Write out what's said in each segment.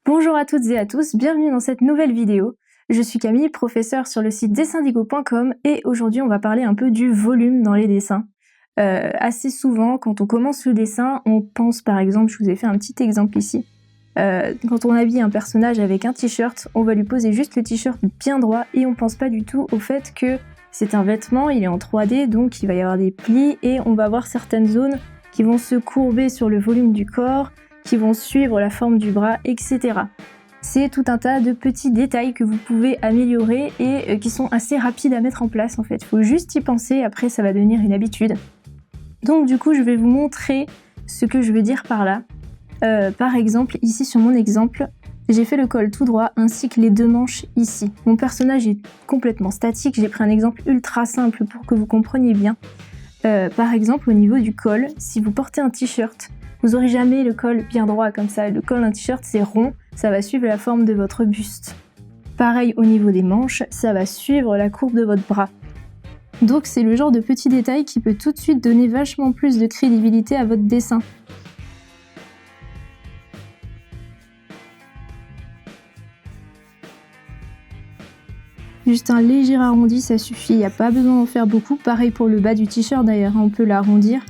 Bonjour à toutes et à tous, bienvenue dans cette nouvelle vidéo. Je suis Camille, professeure sur le site dessindigo.com et aujourd'hui on va parler un peu du volume dans les dessins. Assez souvent, quand on commence le dessin, on pense par exemple, je vous ai fait un petit exemple ici, quand on habille un personnage avec un t-shirt, on va lui poser juste le t-shirt bien droit et on pense pas du tout au fait que c'est un vêtement, il est en 3D, donc il va y avoir des plis et on va avoir certaines zones qui vont se courber sur le volume du corps, qui vont suivre la forme du bras, etc. C'est tout un tas de petits détails que vous pouvez améliorer et qui sont assez rapides à mettre en place en fait. Il faut juste y penser, après ça va devenir une habitude. Donc du coup je vais vous montrer ce que je veux dire par là. Par exemple, ici sur mon exemple, j'ai fait le col tout droit ainsi que les deux manches ici. Mon personnage est complètement statique, j'ai pris un exemple ultra simple pour que vous compreniez bien. Par exemple, au niveau du col, si vous portez un t-shirt, vous n'aurez jamais le col bien droit comme ça. Le col d'un t-shirt, c'est rond, ça va suivre la forme de votre buste. Pareil au niveau des manches, ça va suivre la courbe de votre bras. Donc c'est le genre de petit détail qui peut tout de suite donner vachement plus de crédibilité à votre dessin. Juste un léger arrondi, ça suffit, il n'y a pas besoin d'en faire beaucoup. Pareil pour le bas du t-shirt d'ailleurs, on peut l'arrondir.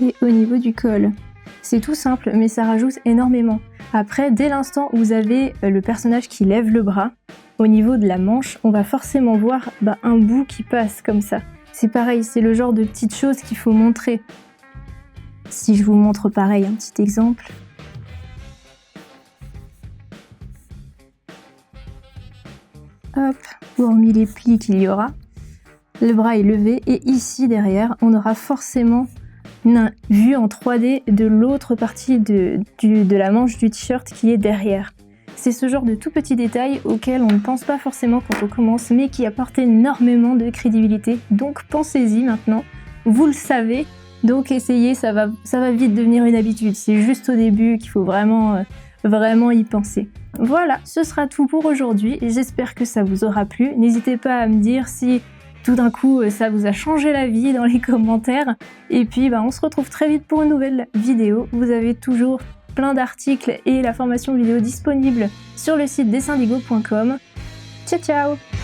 Et au niveau du col, c'est tout simple, mais ça rajoute énormément. Après, dès l'instant où vous avez le personnage qui lève le bras, au niveau de la manche, on va forcément voir un bout qui passe comme ça. C'est pareil, c'est le genre de petites choses qu'il faut montrer. Si je vous montre pareil, un petit exemple. Hop, hormis les plis qu'il y aura, le bras est levé et ici derrière, on aura forcément une vue en 3D de l'autre partie de la manche du t-shirt qui est derrière. C'est ce genre de tout petit détail auquel on ne pense pas forcément quand on commence, mais qui apporte énormément de crédibilité. Donc pensez-y maintenant, vous le savez, donc essayez, ça va vite devenir une habitude. C'est juste au début qu'il faut vraiment y penser. Voilà, ce sera tout pour aujourd'hui, j'espère que ça vous aura plu. N'hésitez pas à me dire si tout d'un coup ça vous a changé la vie dans les commentaires. Et puis on se retrouve très vite pour une nouvelle vidéo. Vous avez toujours plein d'articles et la formation vidéo disponible sur le site dessindigo.com. Ciao ciao!